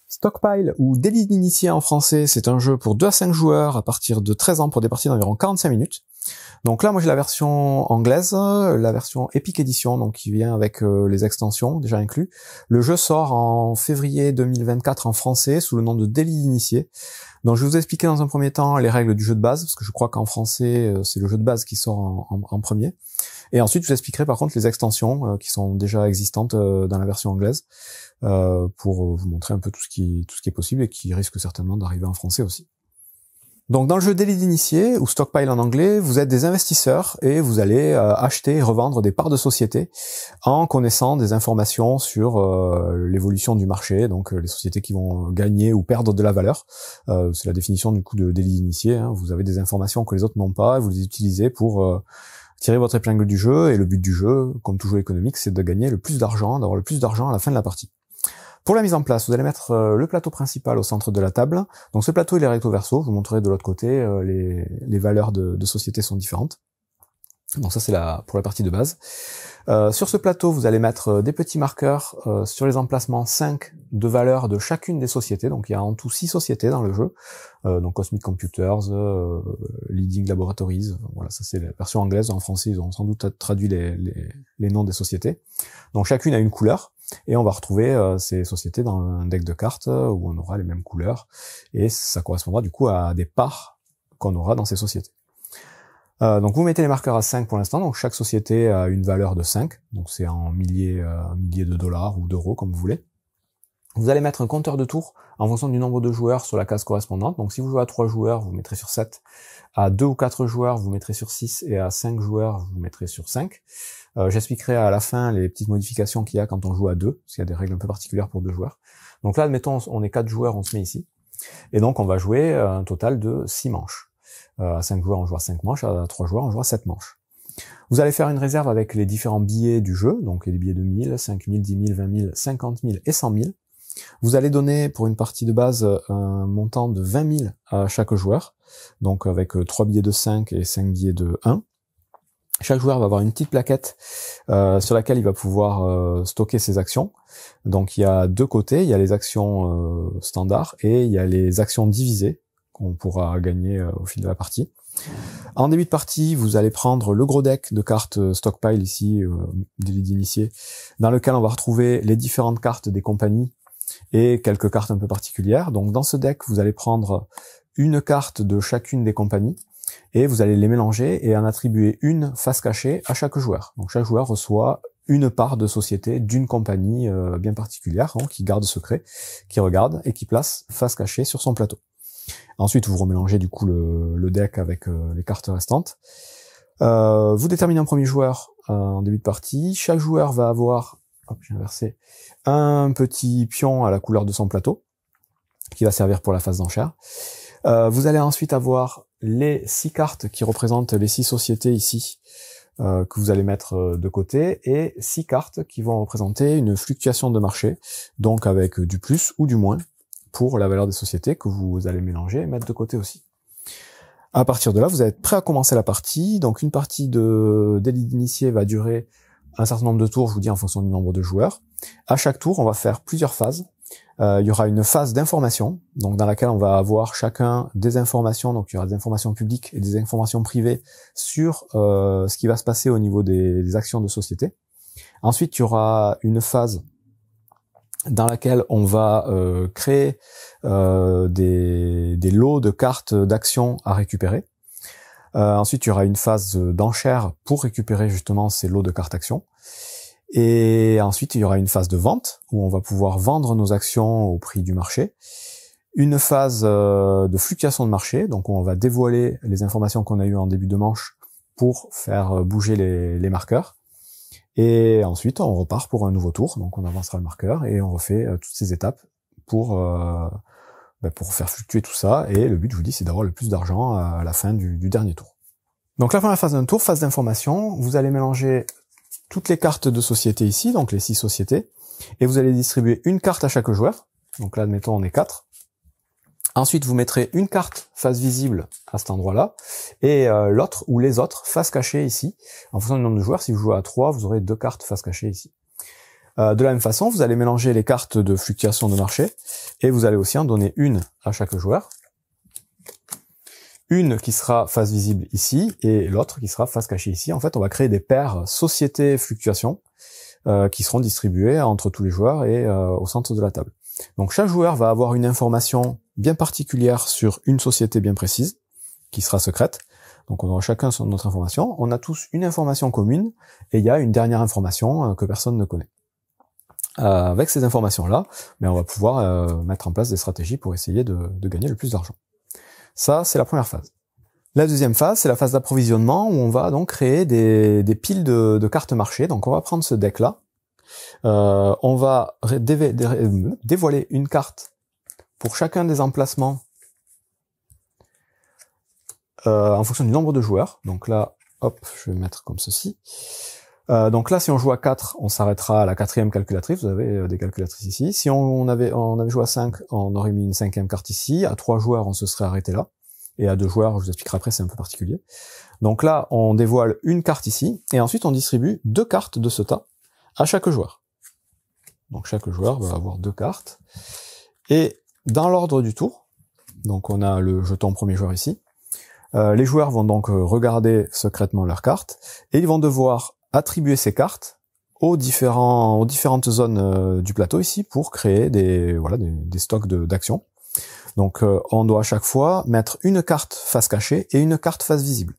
Stockpile ou Délit d'initié en français, c'est un jeu pour 2 à 5 joueurs à partir de 13 ans pour des parties d'environ 45 minutes. Donc là, moi j'ai la version anglaise, la version Epic Edition, donc qui vient avec les extensions déjà inclus. Le jeu sort en février 2024 en français sous le nom de Délit d'initié. Donc je vais vous expliquer dans un premier temps les règles du jeu de base, parce que je crois qu'en français c'est le jeu de base qui sort en premier. Et ensuite je vous expliquerai par contre les extensions qui sont déjà existantes dans la version anglaise, pour vous montrer un peu tout ce qui est possible et qui risque certainement d'arriver en français aussi. Donc dans le jeu Délit d'initié, ou Stockpile en anglais, vous êtes des investisseurs et vous allez acheter et revendre des parts de société en connaissant des informations sur l'évolution du marché, donc les sociétés qui vont gagner ou perdre de la valeur. C'est la définition du coup de Délit d'initié, hein. Vous avez des informations que les autres n'ont pas et vous les utilisez pour tirer votre épingle du jeu, et le but du jeu, comme tout jeu économique, c'est de gagner le plus d'argent, d'avoir le plus d'argent à la fin de la partie. Pour la mise en place, vous allez mettre le plateau principal au centre de la table. Donc ce plateau il est recto verso, je vous montrerai de l'autre côté, les valeurs de société sont différentes. Donc ça c'est pour la partie de base. Sur ce plateau, vous allez mettre des petits marqueurs sur les emplacements 5 de valeurs de chacune des sociétés. Donc il y a en tout 6 sociétés dans le jeu. Donc Cosmic Computers, Leading Laboratories, voilà, ça c'est la version anglaise. En français, ils ont sans doute traduit les noms des sociétés. Donc chacune a une couleur. Et on va retrouver ces sociétés dans un deck de cartes où on aura les mêmes couleurs. Et ça correspondra du coup à des parts qu'on aura dans ces sociétés. Donc vous mettez les marqueurs à 5 pour l'instant, donc chaque société a une valeur de 5, donc c'est en milliers de dollars ou d'euros comme vous voulez. Vous allez mettre un compteur de tours en fonction du nombre de joueurs sur la case correspondante, donc si vous jouez à 3 joueurs, vous mettrez sur 7, à 2 ou 4 joueurs, vous mettrez sur 6, et à 5 joueurs, vous mettrez sur 5. J'expliquerai à la fin les petites modifications qu'il y a quand on joue à 2, parce qu'il y a des règles un peu particulières pour 2 joueurs. Donc là, admettons, on est 4 joueurs, on se met ici, et donc on va jouer un total de 6 manches. À 5 joueurs, on joue à 5 manches, à 3 joueurs, on joue à 7 manches. Vous allez faire une réserve avec les différents billets du jeu, donc les billets de 1000, 5000, 10 000, 20 000, 50 000 et 100 000. Vous allez donner pour une partie de base un montant de 20 000 à chaque joueur, donc avec 3 billets de 5 et 5 billets de 1. Chaque joueur va avoir une petite plaquette sur laquelle il va pouvoir stocker ses actions. Donc il y a 2 côtés, il y a les actions standards et il y a les actions divisées qu'on pourra gagner au fil de la partie. En début de partie, vous allez prendre le gros deck de cartes Stockpile ici, Délit d'initié, dans lequel on va retrouver les différentes cartes des compagnies et quelques cartes un peu particulières. Donc dans ce deck, vous allez prendre une carte de chacune des compagnies et vous allez les mélanger et en attribuer une face cachée à chaque joueur. Donc chaque joueur reçoit une part de société d'une compagnie bien particulière, donc qui garde secret, qui regarde et qui place face cachée sur son plateau. Ensuite, vous remélangez du coup le deck avec les cartes restantes. Vous déterminez un premier joueur en début de partie. Chaque joueur va avoir, hop, j'ai inversé, un petit pion à la couleur de son plateau, qui va servir pour la phase d'enchère. Vous allez ensuite avoir les 6 cartes qui représentent les 6 sociétés ici, que vous allez mettre de côté, et 6 cartes qui vont représenter une fluctuation de marché, donc avec du plus ou du moins, pour la valeur des sociétés que vous allez mélanger et mettre de côté aussi. À partir de là, vous êtes prêt à commencer la partie. Donc une partie de Délit d'initié va durer un certain nombre de tours, je vous dis en fonction du nombre de joueurs. À chaque tour, on va faire plusieurs phases. Il y aura une phase d'information, donc dans laquelle on va avoir chacun des informations, donc il y aura des informations publiques et des informations privées sur ce qui va se passer au niveau des actions de société. Ensuite, il y aura une phase dans laquelle on va créer des lots de cartes d'actions à récupérer. Ensuite, il y aura une phase d'enchère pour récupérer justement ces lots de cartes actions. Et ensuite, il y aura une phase de vente où on va pouvoir vendre nos actions au prix du marché. Une phase de fluctuation de marché, donc on va dévoiler les informations qu'on a eues en début de manche pour faire bouger les marqueurs. Et ensuite, on repart pour un nouveau tour, donc on avancera le marqueur et on refait toutes ces étapes pour faire fluctuer tout ça. Et le but, je vous dis, c'est d'avoir le plus d'argent à la fin du dernier tour. Donc la première phase d'un tour, phase d'information, vous allez mélanger toutes les cartes de société ici, donc les 6 sociétés, et vous allez distribuer une carte à chaque joueur. Donc là, admettons, on est 4. Ensuite, vous mettrez une carte face visible à cet endroit-là, et l'autre ou les autres face cachée ici. En fonction du nombre de joueurs, si vous jouez à 3, vous aurez 2 cartes face cachée ici. De la même façon, vous allez mélanger les cartes de fluctuation de marché et vous allez aussi en donner une à chaque joueur. Une qui sera face visible ici et l'autre qui sera face cachée ici. En fait, on va créer des paires société fluctuation qui seront distribuées entre tous les joueurs et au centre de la table. Donc chaque joueur va avoir une information bien particulière sur une société bien précise qui sera secrète. Donc on aura chacun notre information. On a tous une information commune et il y a une dernière information que personne ne connaît. Avec ces informations-là, on va pouvoir mettre en place des stratégies pour essayer de gagner le plus d'argent. Ça, c'est la première phase. La deuxième phase, c'est la phase d'approvisionnement où on va donc créer des piles de cartes marché. Donc on va prendre ce deck-là. On va dévoiler une carte pour chacun des emplacements en fonction du nombre de joueurs. Donc là, hop, je vais mettre comme ceci. Donc là, si on joue à 4, on s'arrêtera à la 4e calculatrice. Vous avez des calculatrices ici. Si on avait joué à 5, on aurait mis une 5e carte ici. À 3 joueurs, on se serait arrêté là. Et à 2 joueurs, je vous expliquerai après, c'est un peu particulier. Donc là, on dévoile une carte ici. Et ensuite, on distribue 2 cartes de ce tas à chaque joueur. Donc chaque joueur va avoir 2 cartes. Et dans l'ordre du tour, donc on a le jeton premier joueur ici. Les joueurs vont donc regarder secrètement leurs cartes. Et ils vont devoir attribuer ces cartes aux différentes zones du plateau ici pour créer des stocks d'actions. Donc on doit à chaque fois mettre une carte face cachée et une carte face visible.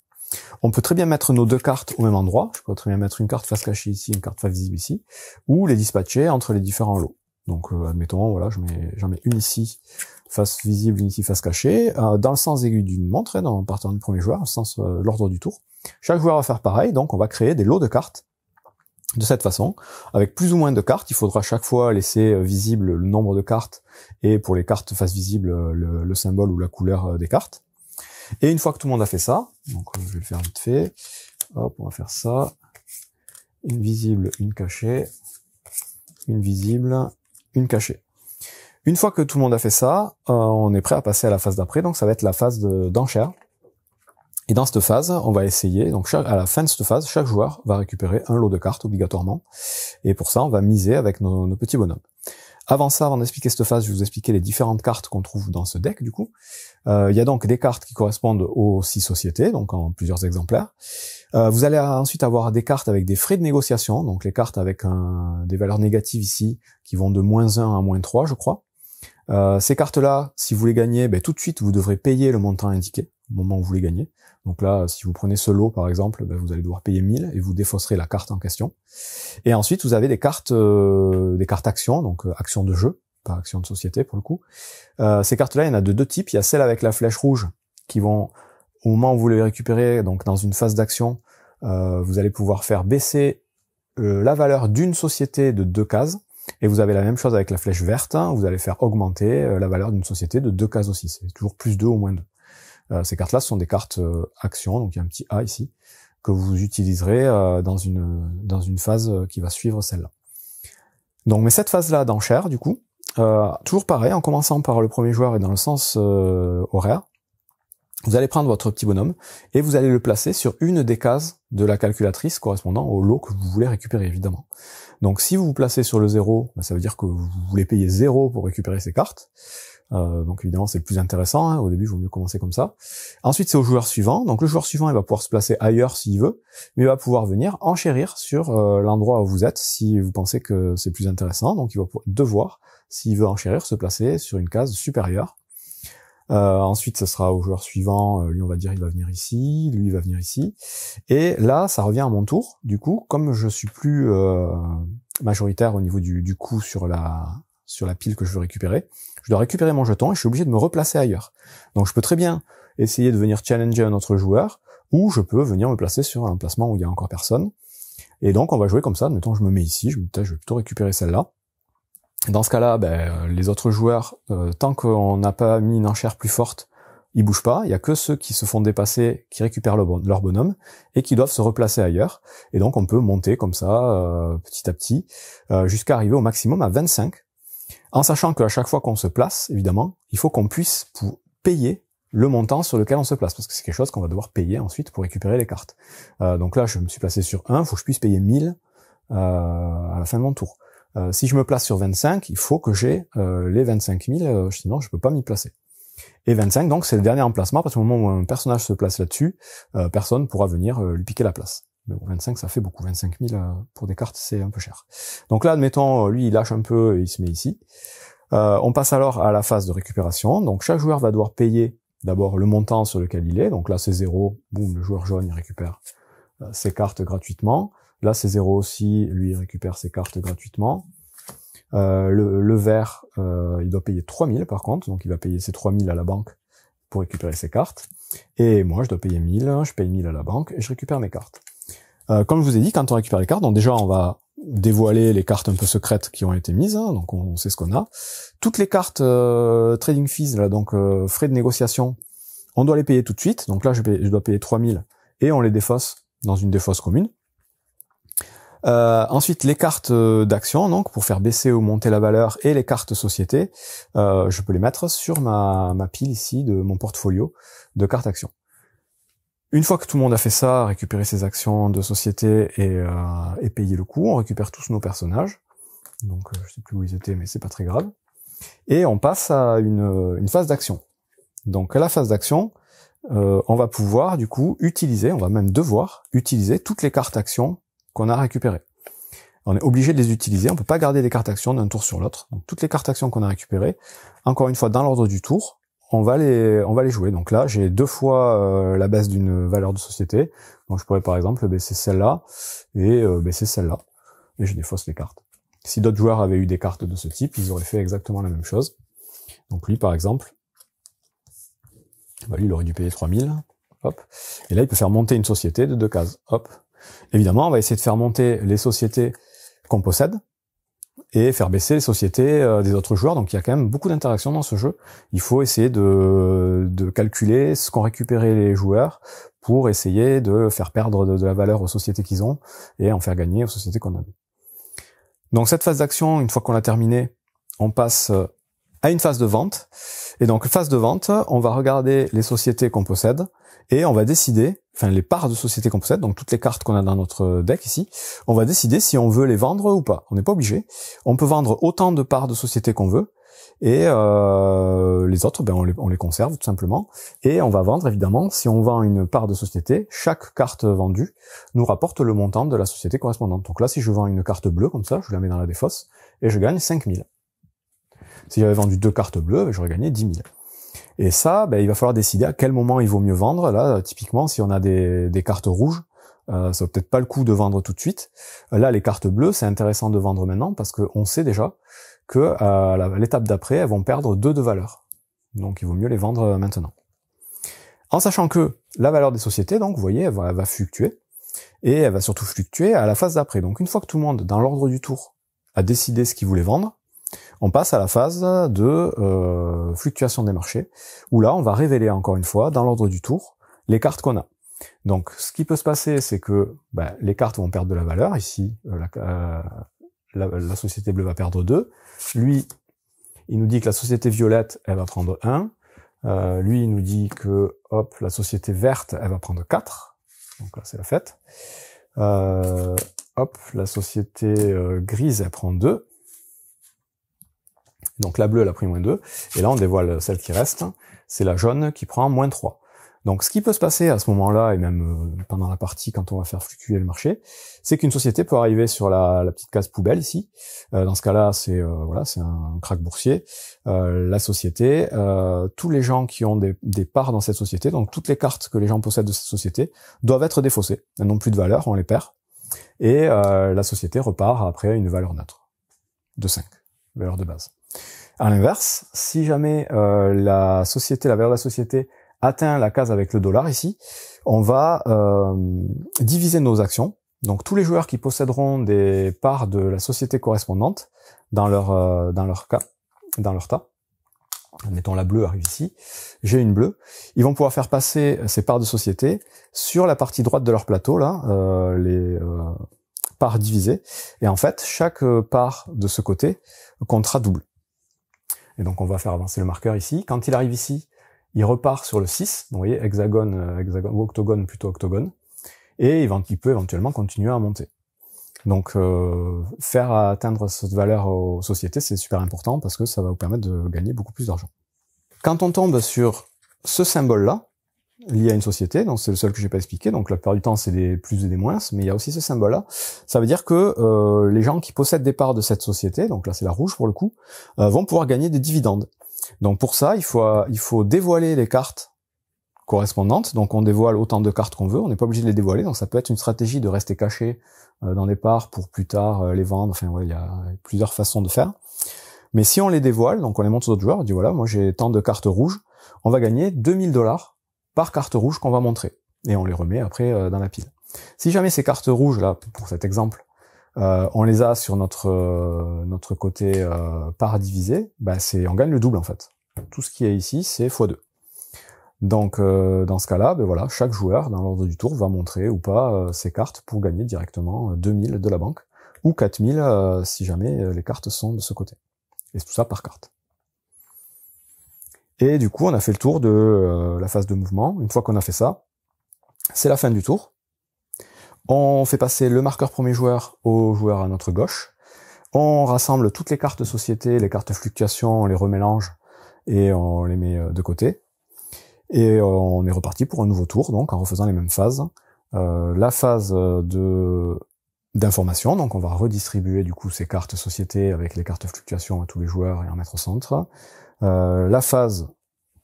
On peut très bien mettre nos 2 cartes au même endroit. Je peux très bien mettre une carte face cachée ici, une carte face visible ici, ou les dispatcher entre les différents lots. Donc admettons, voilà, j'en mets une ici face visible, une ici face cachée, dans le sens aigu d'une montre, en partant du premier joueur, au sens l'ordre du tour. Chaque joueur va faire pareil, donc on va créer des lots de cartes de cette façon, avec plus ou moins de cartes. Il faudra chaque fois laisser visible le nombre de cartes et pour les cartes face visible le symbole ou la couleur des cartes. Et une fois que tout le monde a fait ça, donc je vais le faire vite fait, hop, on va faire ça, une visible, une cachée, une visible, une cachée. Une fois que tout le monde a fait ça, on est prêt à passer à la phase d'après, donc ça va être la phase d'enchère. Et dans cette phase, on va essayer, donc à la fin de cette phase, chaque joueur va récupérer un lot de cartes obligatoirement. Et pour ça, on va miser avec nos petits bonhommes. Avant ça, avant d'expliquer cette phase, je vais vous expliquer les différentes cartes qu'on trouve dans ce deck, du coup. Il y a donc des cartes qui correspondent aux 6 sociétés, donc en plusieurs exemplaires. Vous allez ensuite avoir des cartes avec des frais de négociation, donc les cartes avec des valeurs négatives ici, qui vont de -1 à -3, je crois. Ces cartes-là, si vous les gagnez, tout de suite, vous devrez payer le montant indiqué au moment où vous les gagnez. Donc là, si vous prenez ce lot, par exemple, vous allez devoir payer 1000 et vous défausserez la carte en question. Et ensuite, vous avez des cartes actions, donc actions de jeu, pas actions de société pour le coup. Ces cartes-là, il y en a de 2 types. Il y a celles avec la flèche rouge qui vont, au moment où vous les récupérez, donc dans une phase d'action, vous allez pouvoir faire baisser la valeur d'une société de 2 cases. Et vous avez la même chose avec la flèche verte, vous allez faire augmenter la valeur d'une société de 2 cases aussi. C'est toujours +2 ou -2. Ces cartes-là sont des cartes actions, donc il y a un petit A ici, que vous utiliserez dans une phase qui va suivre celle-là. Donc, mais cette phase-là d'enchère, du coup, toujours pareil, en commençant par le premier joueur et dans le sens horaire, vous allez prendre votre petit bonhomme et vous allez le placer sur une des cases de la calculatrice correspondant au lot que vous voulez récupérer, évidemment. Donc si vous vous placez sur le 0, ça veut dire que vous voulez payer 0 pour récupérer ces cartes. Donc évidemment c'est le plus intéressant, hein. Au début il vaut mieux commencer comme ça. Ensuite c'est au joueur suivant, donc le joueur suivant il va pouvoir se placer ailleurs s'il veut, mais il va pouvoir venir enchérir sur l'endroit où vous êtes si vous pensez que c'est plus intéressant, donc il va devoir, s'il veut enchérir, se placer sur une case supérieure. Ensuite ce sera au joueur suivant, lui on va dire il va venir ici, lui il va venir ici, et là ça revient à mon tour. Du coup comme je suis plus majoritaire au niveau du coût sur la pile que je veux récupérer, je dois récupérer mon jeton et je suis obligé de me replacer ailleurs. Donc je peux très bien essayer de venir challenger un autre joueur, ou je peux venir me placer sur un emplacement où il y a encore personne, et donc on va jouer comme ça. Mettons je me mets ici, je vais plutôt récupérer celle-là. Dans ce cas-là, les autres joueurs, tant qu'on n'a pas mis une enchère plus forte, ils bougent pas. Il y a que ceux qui se font dépasser, qui récupèrent leur bonhomme et qui doivent se replacer ailleurs. Et donc on peut monter comme ça, petit à petit, jusqu'à arriver au maximum à 25. En sachant qu'à chaque fois qu'on se place, évidemment, il faut qu'on puisse payer le montant sur lequel on se place, parce que c'est quelque chose qu'on va devoir payer ensuite pour récupérer les cartes. Donc là, je me suis placé sur 1, il faut que je puisse payer 1000 à la fin de mon tour. Si je me place sur 25, il faut que j'ai les 25 000, sinon je peux pas m'y placer. Et 25, donc, c'est le dernier emplacement, parce qu'au moment où un personnage se place là-dessus, personne ne pourra venir lui piquer la place. Mais bon, 25, ça fait beaucoup. 25 000 pour des cartes, c'est un peu cher. Donc là, admettons, lui, il lâche un peu et il se met ici. On passe alors à la phase de récupération. Donc, chaque joueur va devoir payer d'abord le montant sur lequel il est. Donc là, c'est 0. Boum, le joueur jaune, il récupère ses cartes gratuitement. Là, c'est 0 aussi. Lui, il récupère ses cartes gratuitement. Le vert, il doit payer 3000 par contre, donc il va payer ses 3000 à la banque pour récupérer ses cartes. Et moi, je dois payer 1000, je paye 1000 à la banque et je récupère mes cartes. Comme je vous ai dit, quand on récupère les cartes, donc déjà on va dévoiler les cartes un peu secrètes qui ont été mises, hein, donc on sait ce qu'on a. Toutes les cartes trading fees, là, donc frais de négociation, on doit les payer tout de suite. Donc là, je dois payer 3000 et on les défausse dans une défausse commune. Ensuite, les cartes d'action, donc pour faire baisser ou monter la valeur, et les cartes société, je peux les mettre sur ma pile ici de mon portfolio de cartes actions. Une fois que tout le monde a fait ça, récupérer ses actions de société et payer le coût, on récupère tous nos personnages. Donc je sais plus où ils étaient, mais c'est pas très grave. Et on passe à une phase d'action. Donc à la phase d'action, on va pouvoir du coup utiliser, on va même devoir utiliser toutes les cartes actions qu'on a récupérées. On est obligé de les utiliser, on peut pas garder des cartes actions d'un tour sur l'autre. Donc toutes les cartes actions qu'on a récupérées, encore une fois dans l'ordre du tour, on va les jouer. Donc là, j'ai 2 fois la baisse d'une valeur de société. Donc je pourrais par exemple baisser celle-là et baisser celle-là. Et je défausse les cartes. Si d'autres joueurs avaient eu des cartes de ce type, ils auraient fait exactement la même chose. Donc lui par exemple, lui il aurait dû payer 3000. Hop. Et là il peut faire monter une société de 2 cases. Hop. Évidemment, on va essayer de faire monter les sociétés qu'on possède et faire baisser les sociétés des autres joueurs. Donc il y a quand même beaucoup d'interactions dans ce jeu. Il faut essayer de calculer ce qu'ont récupéré les joueurs pour essayer de faire perdre de la valeur aux sociétés qu'ils ont et en faire gagner aux sociétés qu'on a. Donc cette phase d'action, une fois qu'on l'a terminée, on passe à une phase de vente. Et donc phase de vente, on va regarder les sociétés qu'on possède et on va décider, enfin les parts de sociétés qu'on possède, donc toutes les cartes qu'on a dans notre deck ici, on va décider si on veut les vendre ou pas. On n'est pas obligé. On peut vendre autant de parts de sociétés qu'on veut et les autres, on les conserve tout simplement. Et on va vendre évidemment, si on vend une part de société, chaque carte vendue nous rapporte le montant de la société correspondante. Donc là, si je vends une carte bleue comme ça, je la mets dans la défausse et je gagne 5000. Si j'avais vendu 2 cartes bleues, j'aurais gagné 10 000. Et ça, il va falloir décider à quel moment il vaut mieux vendre. Là, typiquement, si on a des cartes rouges, ça vaut peut-être pas le coup de vendre tout de suite. Là, les cartes bleues, c'est intéressant de vendre maintenant parce qu'on sait déjà que à l'étape d'après, elles vont perdre 2 de valeur. Donc, il vaut mieux les vendre maintenant. En sachant que la valeur des sociétés, donc, vous voyez, elle va fluctuer. Et elle va surtout fluctuer à la phase d'après. Donc, une fois que tout le monde, dans l'ordre du tour, a décidé ce qu'il voulait vendre, on passe à la phase de fluctuation des marchés, où là, on va révéler encore une fois, dans l'ordre du tour, les cartes qu'on a. Donc, ce qui peut se passer, c'est que les cartes vont perdre de la valeur. Ici, la société bleue va perdre 2. Lui, il nous dit que la société violette, elle va prendre 1. Lui, il nous dit que, hop, la société verte, elle va prendre 4. Donc là, c'est la fête. Hop, la société grise, elle prend 2. Donc la bleue, elle a pris -2. Et là, on dévoile celle qui reste. C'est la jaune qui prend -3. Donc ce qui peut se passer à ce moment-là, et même pendant la partie quand on va faire fluctuer le marché, c'est qu'une société peut arriver sur la petite case poubelle ici. Dans ce cas-là, c'est un krach boursier. La société, tous les gens qui ont des parts dans cette société, donc toutes les cartes que les gens possèdent de cette société, doivent être défaussées. Elles n'ont plus de valeur, on les perd. Et la société repart après une valeur neutre de 5, valeur de base. À l'inverse, si jamais la valeur de la société atteint la case avec le dollar ici, on va diviser nos actions. Donc tous les joueurs qui posséderont des parts de la société correspondante dans leur tas, mettons la bleue arrive ici, j'ai une bleue, ils vont pouvoir faire passer ces parts de société sur la partie droite de leur plateau, là, les parts divisées, et en fait, chaque part de ce côté comptera double. Et donc on va faire avancer le marqueur ici. Quand il arrive ici, il repart sur le 6, donc vous voyez, hexagone, ou octogone, plutôt octogone, et il peut éventuellement continuer à monter. Donc faire atteindre cette valeur aux sociétés, c'est super important parce que ça va vous permettre de gagner beaucoup plus d'argent. Quand on tombe sur ce symbole-là, lié à une société, donc c'est le seul que j'ai pas expliqué, donc la plupart du temps c'est des plus et des moins, mais il y a aussi ce symbole-là, ça veut dire que les gens qui possèdent des parts de cette société, donc là c'est la rouge pour le coup, vont pouvoir gagner des dividendes. Donc pour ça, il faut dévoiler les cartes correspondantes, donc on dévoile autant de cartes qu'on veut, on n'est pas obligé de les dévoiler, donc ça peut être une stratégie de rester caché dans des parts pour plus tard les vendre, enfin voilà, il y a plusieurs façons de faire. Mais si on les dévoile, donc on les montre aux autres joueurs, on dit voilà, moi j'ai tant de cartes rouges, on va gagner 2000 $. Par carte rouge qu'on va montrer. Et on les remet après dans la pile. Si jamais ces cartes rouges, là, pour cet exemple, on les a sur notre côté part divisé, bah on gagne le double en fait. Tout ce qui est ici, c'est x2. Donc dans ce cas-là, ben voilà, chaque joueur, dans l'ordre du tour, va montrer ou pas ses cartes pour gagner directement 2000 de la banque, ou 4000 si jamais les cartes sont de ce côté. Et tout ça par carte. Et du coup, on a fait le tour de la phase de mouvement. Une fois qu'on a fait ça, c'est la fin du tour. On fait passer le marqueur premier joueur au joueur à notre gauche. On rassemble toutes les cartes société, les cartes fluctuation, on les remélange et on les met de côté. Et on est reparti pour un nouveau tour, donc en refaisant les mêmes phases. La phase d'information, donc on va redistribuer du coup ces cartes société avec les cartes fluctuation à tous les joueurs et en mettre au centre. La phase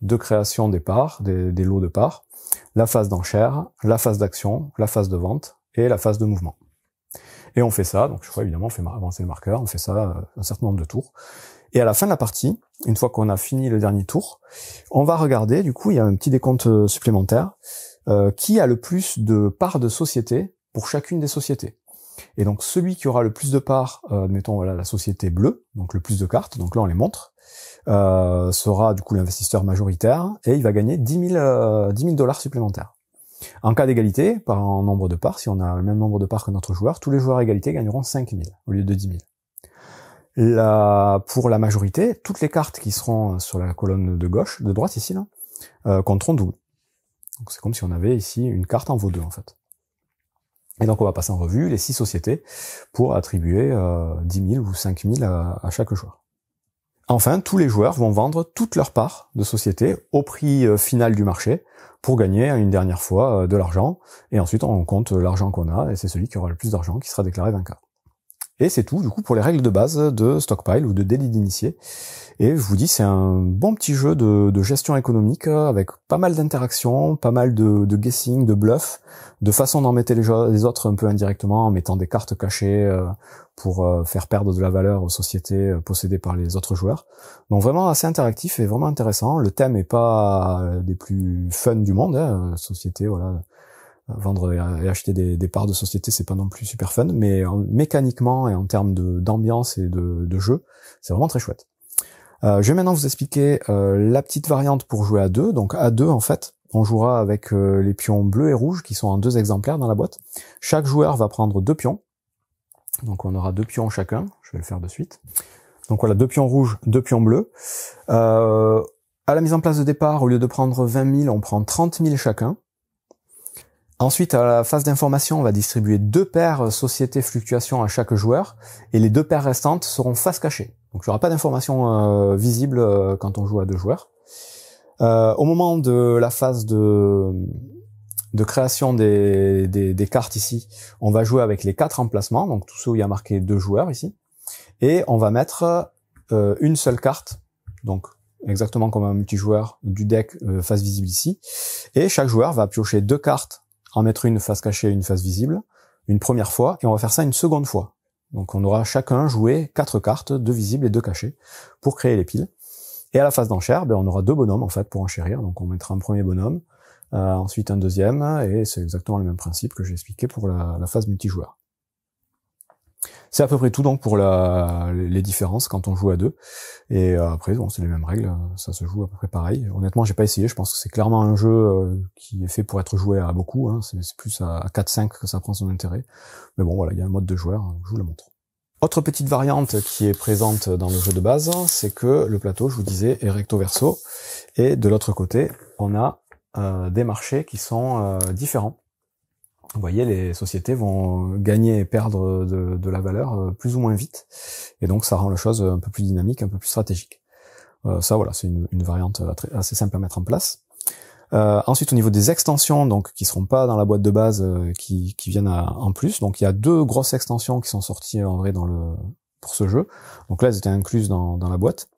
de création des parts, des lots de parts, la phase d'enchère, la phase d'action, la phase de vente et la phase de mouvement. Et on fait ça, donc je crois évidemment on fait avancer le marqueur, on fait ça un certain nombre de tours. Et à la fin de la partie, une fois qu'on a fini le dernier tour, on va regarder, du coup il y a un petit décompte supplémentaire, qui a le plus de parts de société pour chacune des sociétés. Et donc celui qui aura le plus de parts, admettons voilà la société bleue, donc le plus de cartes, donc là on les montre, sera du coup l'investisseur majoritaire et il va gagner 10 000 $ supplémentaires. En cas d'égalité, par nombre de parts, si on a le même nombre de parts que notre joueur, tous les joueurs à égalité gagneront 5 000 au lieu de 10 000. Pour la majorité, toutes les cartes qui seront sur la colonne de droite ici, là, compteront double. Donc c'est comme si on avait ici une carte en vaut 2 en fait. Et donc on va passer en revue les 6 sociétés pour attribuer 10 000 ou 5 000 à chaque joueur. Enfin, tous les joueurs vont vendre toutes leurs parts de société au prix final du marché pour gagner une dernière fois de l'argent. Et ensuite, on compte l'argent qu'on a et c'est celui qui aura le plus d'argent qui sera déclaré vainqueur. Et c'est tout, du coup, pour les règles de base de Stockpile ou de délit d'initié. Et je vous dis, c'est un bon petit jeu de gestion économique avec pas mal d'interactions, pas mal de guessing, de bluff, de façon d'embêter les autres un peu indirectement en mettant des cartes cachées pour faire perdre de la valeur aux sociétés possédées par les autres joueurs. Donc vraiment assez interactif et vraiment intéressant. Le thème est pas des plus fun du monde, hein. Société, voilà. Vendre et acheter des parts de société, c'est pas non plus super fun, mais mécaniquement et en termes d'ambiance et de jeu, c'est vraiment très chouette. Je vais maintenant vous expliquer la petite variante pour jouer à 2. Donc à 2, en fait, on jouera avec les pions bleus et rouges qui sont en 2 exemplaires dans la boîte. Chaque joueur va prendre 2 pions. Donc on aura 2 pions chacun. Je vais le faire de suite. Donc voilà, 2 pions rouges, 2 pions bleus. À la mise en place de départ, au lieu de prendre 20 000, on prend 30 000 chacun. Ensuite, à la phase d'information, on va distribuer 2 paires société fluctuation à chaque joueur, et les 2 paires restantes seront face cachée. Donc il n'y aura pas d'informations visibles quand on joue à 2 joueurs. Au moment de la phase de création des cartes ici, on va jouer avec les 4 emplacements, donc tous ceux où il y a marqué 2 joueurs ici, et on va mettre une seule carte, donc exactement comme un multijoueur du deck face visible ici, et chaque joueur va piocher 2 cartes, en mettre une face cachée et une face visible, une première fois, et on va faire ça une seconde fois. Donc on aura chacun joué 4 cartes, 2 visibles et 2 cachées, pour créer les piles. Et à la phase d'enchère, on aura 2 bonhommes en fait pour enchérir, donc on mettra un premier bonhomme, ensuite un deuxième, et c'est exactement le même principe que j'ai expliqué pour la phase multijoueur. C'est à peu près tout donc pour les différences quand on joue à 2. Et après, bon, c'est les mêmes règles, ça se joue à peu près pareil. Honnêtement, j'ai pas essayé, je pense que c'est clairement un jeu qui est fait pour être joué à beaucoup, hein. C'est plus à 4-5 que ça prend son intérêt. Mais bon, voilà, il y a un mode de joueur, je vous le montre. Autre petite variante qui est présente dans le jeu de base, c'est que le plateau, je vous disais, est recto verso. Et de l'autre côté, on a des marchés qui sont différents. Vous voyez, les sociétés vont gagner et perdre de la valeur plus ou moins vite, et donc ça rend la chose un peu plus dynamique, un peu plus stratégique. Ça, voilà, c'est une variante assez simple à mettre en place. Ensuite, au niveau des extensions, donc qui seront pas dans la boîte de base, qui viennent en plus. Donc, il y a 2 grosses extensions qui sont sorties en vrai pour ce jeu. Donc là, elles étaient incluses dans la boîte.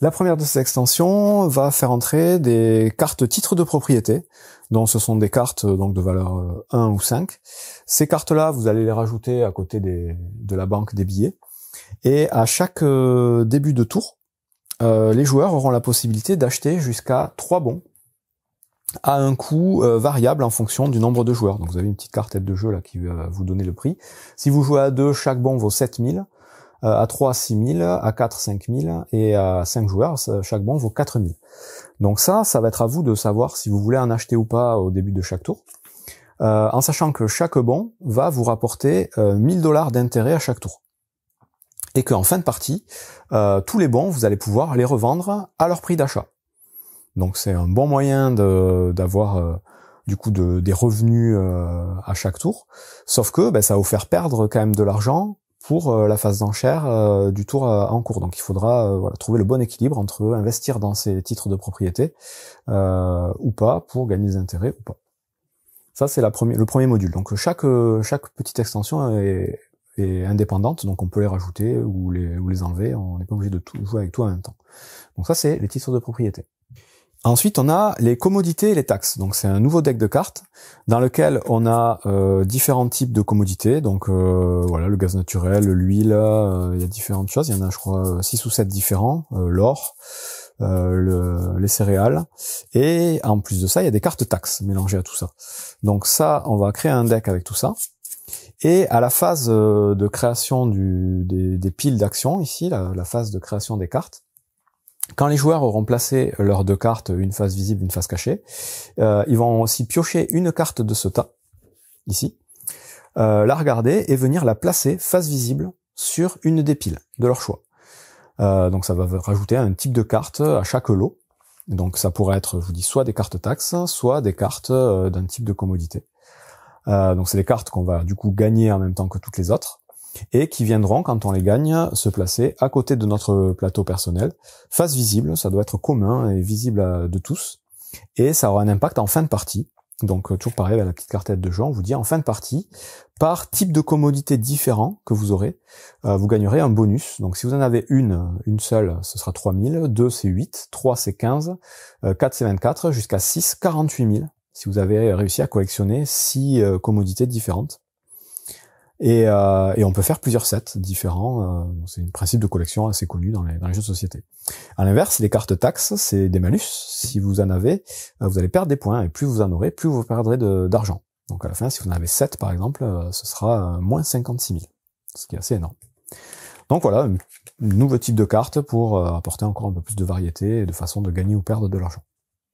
La première de ces extensions va faire entrer des cartes titres de propriété, donc ce sont des cartes donc de valeur 1 ou 5. Ces cartes-là, vous allez les rajouter à côté de la banque des billets. Et à chaque début de tour, les joueurs auront la possibilité d'acheter jusqu'à 3 bons à un coût variable en fonction du nombre de joueurs. Donc vous avez une petite carte tête de jeu là qui va vous donner le prix. Si vous jouez à 2, chaque bon vaut 7000. À 3, 6000, à 4, 5000, et à 5 joueurs, chaque bon vaut 4000. Donc ça va être à vous de savoir si vous voulez en acheter ou pas au début de chaque tour, en sachant que chaque bon va vous rapporter $1000 d'intérêt à chaque tour. Et qu'en fin de partie, tous les bons, vous allez pouvoir les revendre à leur prix d'achat. Donc c'est un bon moyen d'avoir du coup des revenus à chaque tour, sauf que ça va vous faire perdre quand même de l'argent pour la phase d'enchère du tour en cours. Donc il faudra trouver le bon équilibre entre investir dans ces titres de propriété ou pas pour gagner des intérêts ou pas. Ça c'est le premier module. Donc chaque petite extension est indépendante, donc on peut les rajouter ou les enlever, on n'est pas obligé de tout jouer avec tout en même temps. Donc ça c'est les titres de propriété. Ensuite, on a les commodités et les taxes. Donc, c'est un nouveau deck de cartes dans lequel on a différents types de commodités. Donc, voilà, le gaz naturel, l'huile, il y a différentes choses. Il y en a, je crois, 6 ou 7 différents. L'or, les céréales. Et en plus de ça, il y a des cartes taxes mélangées à tout ça. Donc ça, on va créer un deck avec tout ça. Et à la phase de création des piles d'actions, ici, la phase de création des cartes, quand les joueurs auront placé leurs 2 cartes, une face visible, une face cachée, ils vont aussi piocher une carte de ce tas, ici, la regarder et venir la placer face visible sur une des piles de leur choix. Donc ça va rajouter un type de carte à chaque lot. Donc ça pourrait être, je vous dis, soit des cartes taxes, soit des cartes d'un type de commodité. Donc c'est des cartes qu'on va du coup gagner en même temps que toutes les autres, et qui viendront, quand on les gagne, se placer à côté de notre plateau personnel, face visible, ça doit être commun et visible de tous, et ça aura un impact en fin de partie. Donc toujours pareil, avec la petite cartette de jeu, on vous dit en fin de partie, par type de commodité différent que vous aurez, vous gagnerez un bonus. Donc si vous en avez une seule, ce sera 3000, 2 c'est 8, 3 c'est 15, 4 c'est 24, jusqu'à 6, 48 000, si vous avez réussi à collectionner 6 commodités différentes. Et on peut faire plusieurs sets différents. C'est un principe de collection assez connu dans les jeux de société. À l'inverse, les cartes taxes, c'est des malus. Si vous en avez, vous allez perdre des points, et plus vous en aurez, plus vous perdrez d'argent. Donc à la fin, si vous en avez 7 par exemple, ce sera moins 56 000, ce qui est assez énorme. Donc voilà, un nouveau type de carte pour apporter encore un peu plus de variété et de façon de gagner ou perdre de l'argent.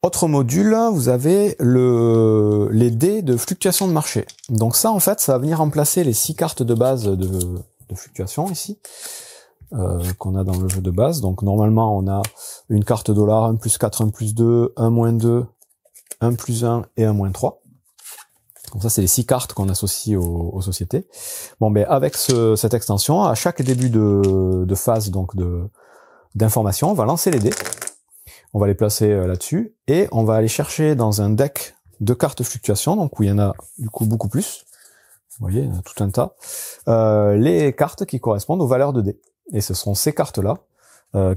Autre module, vous avez les dés de fluctuation de marché. Donc ça, en fait, ça va venir remplacer les 6 cartes de base de fluctuation ici, qu'on a dans le jeu de base. Donc normalement, on a une carte dollar, 1 plus 4, 1 plus 2, 1 moins 2, 1 plus 1 et 1 moins 3. Donc ça, c'est les 6 cartes qu'on associe aux sociétés. Bon, ben avec cette extension, à chaque début de phase donc d'information, on va lancer les dés. On va les placer là-dessus, et on va aller chercher dans un deck de cartes fluctuation, donc où il y en a du coup beaucoup plus. Vous voyez, il y en a tout un tas. Les cartes qui correspondent aux valeurs de dés. Et ce seront ces cartes-là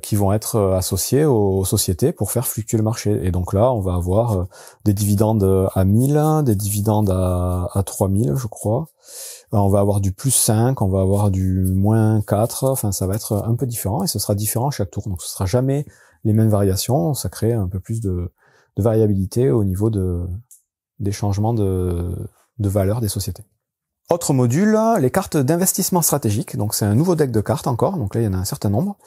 qui vont être associées aux sociétés pour faire fluctuer le marché. Et donc là, on va avoir des dividendes à 1000, des dividendes à 3000, je crois. On va avoir du plus 5, on va avoir du moins 4, enfin ça va être un peu différent, et ce sera différent à chaque tour. Donc ce sera jamais les mêmes variations, ça crée un peu plus de variabilité au niveau des changements de valeur des sociétés. Autre module, les cartes d'investissement stratégique. Donc c'est un nouveau deck de cartes encore, donc là il y en a un certain nombre.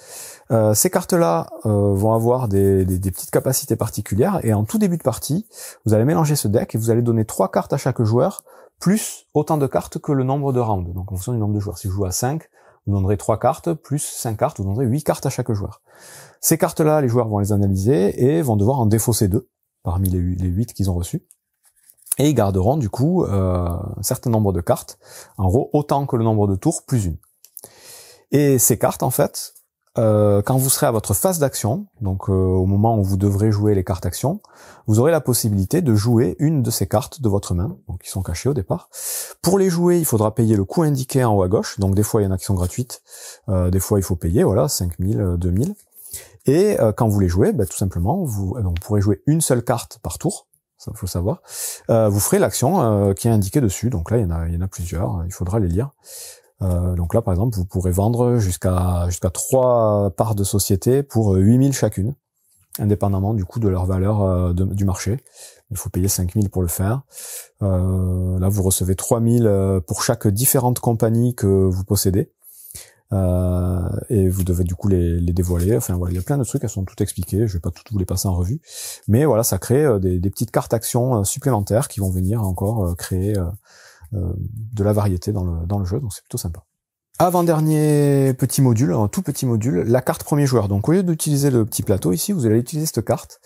Ces cartes-là vont avoir des petites capacités particulières, et en tout début de partie, vous allez mélanger ce deck et vous allez donner 3 cartes à chaque joueur, plus autant de cartes que le nombre de rounds. Donc en fonction du nombre de joueurs. Si je joue à 5, vous donnerez 3 cartes, plus 5 cartes, vous donnerez 8 cartes à chaque joueur. Ces cartes-là, les joueurs vont les analyser et vont devoir en défausser 2 parmi les 8 qu'ils ont reçus. et ils garderont du coup un certain nombre de cartes, en gros autant que le nombre de tours plus une. Et ces cartes en fait, quand vous serez à votre phase d'action, donc au moment où vous devrez jouer les cartes actions, vous aurez la possibilité de jouer une de ces cartes de votre main, donc qui sont cachées au départ. Pour les jouer, il faudra payer le coût indiqué en haut à gauche, donc des fois il y en a qui sont gratuites, des fois il faut payer, voilà, 5000, 2000. Et quand vous les jouez, tout simplement, vous pourrez jouer une seule carte par tour, ça faut savoir. Vous ferez l'action qui est indiquée dessus, donc là il y en a plusieurs, il faudra les lire. Donc là par exemple vous pourrez vendre jusqu'à 3 parts de société pour 8000 chacune, indépendamment du coup de leur valeur du marché. Il faut payer 5000 pour le faire. Là vous recevez 3000 pour chaque différente compagnie que vous possédez. Et vous devez du coup les dévoiler. Enfin voilà, il y a plein de trucs, elles sont toutes expliquées, je vais pas toutes vous les passer en revue. Mais voilà, ça crée des petites cartes actions supplémentaires qui vont venir encore créer de la variété dans le jeu, donc c'est plutôt sympa. Avant-dernier petit module, un tout petit module, la carte premier joueur. Donc au lieu d'utiliser le petit plateau ici, vous allez utiliser cette carte,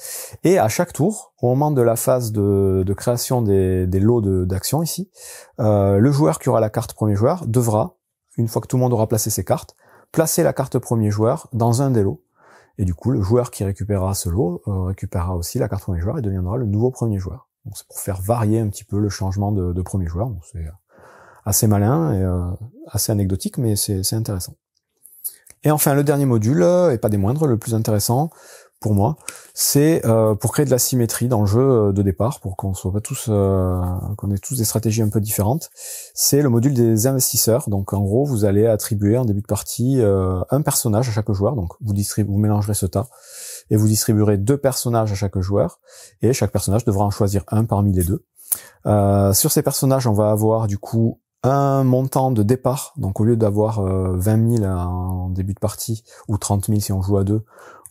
et à chaque tour, au moment de la phase de création des lots d'actions ici, le joueur qui aura la carte premier joueur devra, une fois que tout le monde aura placé ses cartes, placer la carte premier joueur dans un des lots, et du coup le joueur qui récupérera ce lot récupérera aussi la carte premier joueur et deviendra le nouveau premier joueur. Donc c'est pour faire varier un petit peu le changement de premier joueur. Donc c'est assez malin et assez anecdotique, mais c'est intéressant. Et enfin le dernier module, et pas des moindres, le plus intéressant pour moi, c'est pour créer de la symétrie dans le jeu de départ, pour qu'on soit pas tous, qu'on ait tous des stratégies un peu différentes. C'est le module des investisseurs. Donc en gros, vous allez attribuer en début de partie un personnage à chaque joueur. Donc vous mélangerez ce tas et vous distribuerez 2 personnages à chaque joueur, et chaque personnage devra en choisir un parmi les deux. Sur ces personnages, on va avoir du coup un montant de départ. Donc au lieu d'avoir 20 000 en début de partie, ou 30 000 si on joue à 2,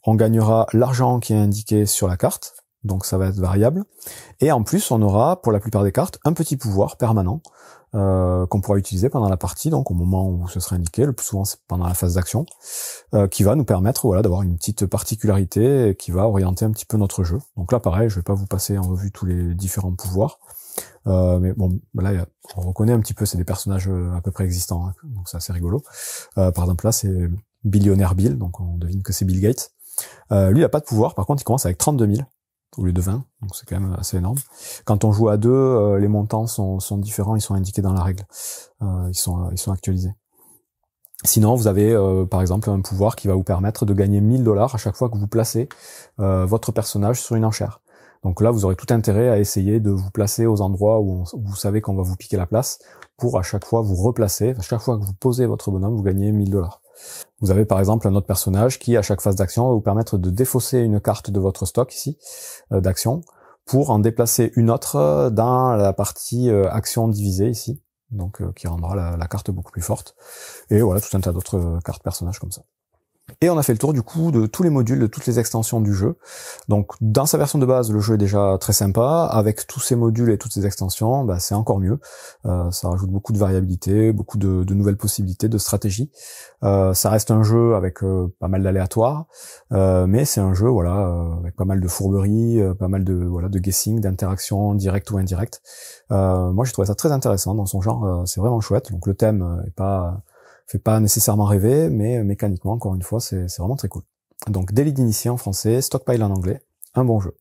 on gagnera l'argent qui est indiqué sur la carte, donc ça va être variable. Et en plus, on aura, pour la plupart des cartes, un petit pouvoir permanent qu'on pourra utiliser pendant la partie, donc au moment où ce sera indiqué, le plus souvent c'est pendant la phase d'action, qui va nous permettre voilà, d'avoir une petite particularité qui va orienter un petit peu notre jeu. Donc là, pareil, je vais pas vous passer en revue tous les différents pouvoirs, mais bon, là, on reconnaît un petit peu, c'est des personnages à peu près existants, hein, donc c'est assez rigolo. Par exemple, là, c'est Billionnaire Bill, donc on devine que c'est Bill Gates. Lui, il a pas de pouvoir, par contre, il commence avec 32 000 au lieu de 20, donc c'est quand même assez énorme. Quand on joue à 2, les montants sont différents, ils sont indiqués dans la règle, ils sont actualisés. Sinon, vous avez par exemple un pouvoir qui va vous permettre de gagner 1000 $ à chaque fois que vous placez votre personnage sur une enchère. Donc là, vous aurez tout intérêt à essayer de vous placer aux endroits où vous savez qu'on va vous piquer la place, pour à chaque fois vous replacer. À chaque fois que vous posez votre bonhomme, vous gagnez 1000 $. Vous avez par exemple un autre personnage qui, à chaque phase d'action, va vous permettre de défausser une carte de votre stock ici, d'action, pour en déplacer une autre dans la partie action divisée ici, donc qui rendra la carte beaucoup plus forte. Et voilà, tout un tas d'autres cartes personnages comme ça. Et on a fait le tour du coup de tous les modules, de toutes les extensions du jeu. Donc dans sa version de base, le jeu est déjà très sympa. Avec tous ces modules et toutes ces extensions, c'est encore mieux. Ça rajoute beaucoup de variabilité, beaucoup de nouvelles possibilités, de stratégies. Ça reste un jeu avec pas mal d'aléatoires, mais c'est un jeu avec pas mal de fourberies, pas mal de guessing, d'interactions directes ou indirectes. Moi j'ai trouvé ça très intéressant dans son genre, c'est vraiment chouette. Donc le thème fait pas nécessairement rêver, mais mécaniquement, encore une fois, c'est vraiment très cool. Donc, Délit d'initié en français, Stockpile en anglais, un bon jeu.